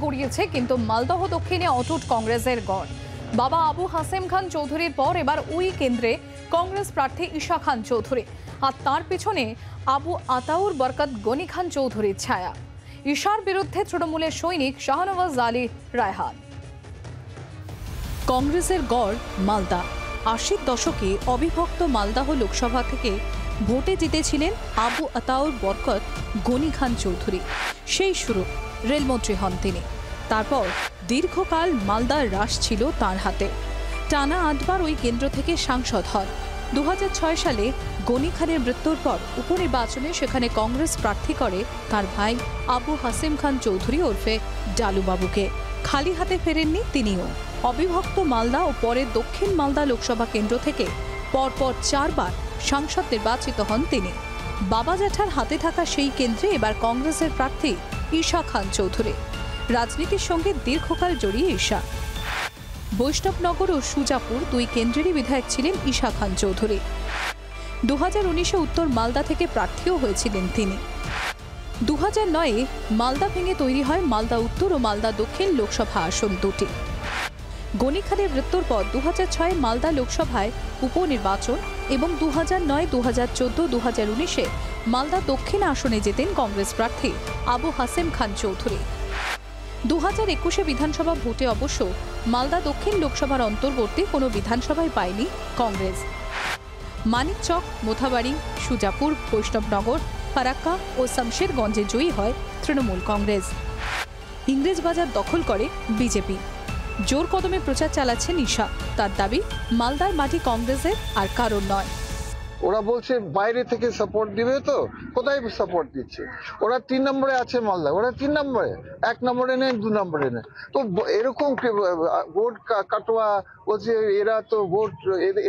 গড়িয়েছে, কিন্তু মালদহ দক্ষিণে অটুট কংগ্রেসের গড়। বাবা আবু হাসেম খান চৌধুরীর পর এবার ওই কেন্দ্রে কংগ্রেস প্রার্থী ঈশা খান চৌধুরী, আর তার পিছনে আবু আতাউর বরকত গনি খান চৌধুরীর ছায়া। ঈশার বিরুদ্ধে তৃণমূলের সৈনিক শাহনওয়াজ আলী রায়হান। কংগ্রেসের গড় মালদা। ৮০ দশকে অবিভক্ত মালদহ লোকসভা থেকে ভোটে জিতেছিলেন আবু আতাউর বরকত গনি খান চৌধুরী। সেই শুরু, রেলমন্ত্রী হন তিনি। তারপর দীর্ঘকাল মালদার রাশ ছিল তাঁর হাতে। টানা ৮ বার ওই কেন্দ্র থেকে সাংসদ হন। ২০০৬ সালে গনি খানের মৃত্যুর পর উপনির্বাচনে সেখানে কংগ্রেস প্রার্থী করে তার ভাই আবু হাসেম খান চৌধুরী ওরফে ডালুবাবুকে। খালি হাতে ফেরেননি তিনিও। অবিভক্ত মালদা ও পরে দক্ষিণ মালদা লোকসভা কেন্দ্র থেকে পরপর ৪ বার সাংসদ নির্বাচিত হন তিনি। বাবা জ্যাঠার হাতে থাকা সেই কেন্দ্রে এবার কংগ্রেসের প্রার্থী ঈশা খান চৌধুরী। রাজনীতির সঙ্গে দীর্ঘকাল জড়িয়ে ঈশা। বৈষ্ণবনগর ও সুজাপুর দুই কেন্দ্রেরই বিধায়ক ছিলেন ঈশা খান চৌধুরী। ২০১৯-এ উত্তর মালদা থেকে প্রার্থীও হয়েছিলেন তিনি। ২০০৯-এ মালদা ভেঙে তৈরি হয় মালদা উত্তর ও মালদা দক্ষিণ লোকসভা আসন দুটি। গনি খানের মৃত্যুর পর ২০০৬-এ মালদা লোকসভায় উপনির্বাচন এবং ২০০৯, ২০১৪, ২০১৯-এ মালদা দক্ষিণ আসনে জেতেন কংগ্রেস প্রার্থী আবু হাসেম খান চৌধুরী। ২০২১-এ বিধানসভা ভোটে অবশ্য মালদা দক্ষিণ লোকসভার অন্তর্বর্তী কোনো বিধানসভায় পায়নি কংগ্রেস। মানিকচক, মোথাবাড়ি, সুজাপুর, বৈষ্ণবনগর, ফারাক্কা ও শামশেরগঞ্জে জয়ী হয় তৃণমূল কংগ্রেস। ইংরেজবাজার দখল করে বিজেপি। জোর কদমে প্রচার চালাচ্ছেন ঈশা। তার দাবি, মালদার মাটি কংগ্রেসের আর কারণ নয়। ওরা বলছে বাইরে থেকে সাপোর্ট দিবে, তো কোথায় সাপোর্ট দিচ্ছে? ওরা ৩ নম্বরে আছে মালদা, ওরা ৩ নম্বরে, ১ নম্বরে নেই, ২ নম্বরে নেই। তো এরকম ভোট কাটোয়া বলছে, এরা তো ভোট,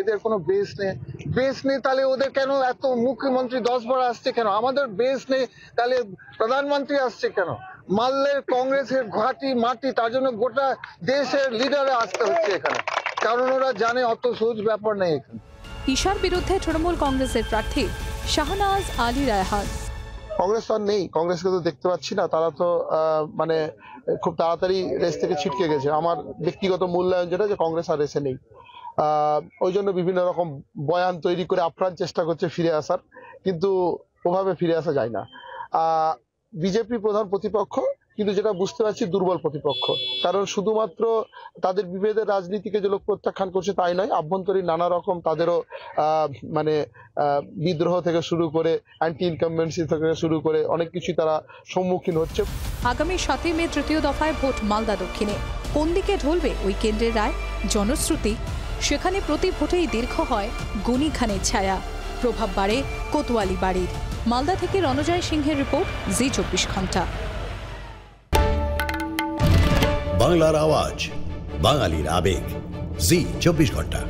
এদের কোনো বেস নেই। বেস নেই তাহলে ওদের কেন এত মুখ্যমন্ত্রী 10 বার আসছে কেন? আমাদের বেস নেই তাহলে প্রধানমন্ত্রী আসছে কেন? মালদার কংগ্রেসের ঘাটি মাটি, তার জন্য গোটা দেশের লিডারে আসতে হচ্ছে এখানে, কারণ ওরা জানে অত সহজ ব্যাপার নেই এখানে। ঈশার বিরুদ্ধে তৃণমূল কংগ্রেসের প্রার্থী শাহনওয়াজ আলী রায়হান। কংগ্রেস তো আর নেই, কংগ্রেসকে তো দেখতে পাচ্ছি না। তারা তো মানে খুব তাড়াতাড়ি রেস থেকে ছিটকে গেছে। আমার ব্যক্তিগত মূল্যায়ন যেটা, যে কংগ্রেস আর রেসে নেই। ওই জন্য বিভিন্ন রকম বয়ান তৈরি করে আপ্রাণ চেষ্টা করছে ফিরে আসার, কিন্তু ওভাবে ফিরে আসা যায় না। বিজেপি প্রধান প্রতিপক্ষ, কিন্তু যেটা বুঝতে পারছি দুর্বল প্রতিপক্ষ। কারণ শুধুমাত্র তাদের বিভেদের রাজনীতিকে যে লোক প্রত্যাখ্যান করছে তাই নয়, আভ্যন্তরীণ নানা রকম তাদেরও মানে বিদ্রোহ থেকে শুরু করে অ্যান্টি ইনকামবেন্সি থেকে শুরু করে অনেক কিছু তারা সম্মুখীন হচ্ছে। আগামী ৭ই মে তৃতীয় দফায় ভোট মালদা দক্ষিণে। কোন দিকে ঢলবে ওই কেন্দ্রের রায়? জনশ্রুতি, সেখানে প্রতি ভোটেই দীর্ঘ হয় গনি খানের ছায়া, প্রভাব বাড়ে কোতোয়ালি বাড়ির। মালদা থেকে রণজয় সিংহের রিপোর্ট, জি২৪ ঘন্টা। বাংলার আওয়াজ, বাঙালির আবেগ, জি২৪ ঘন্টা।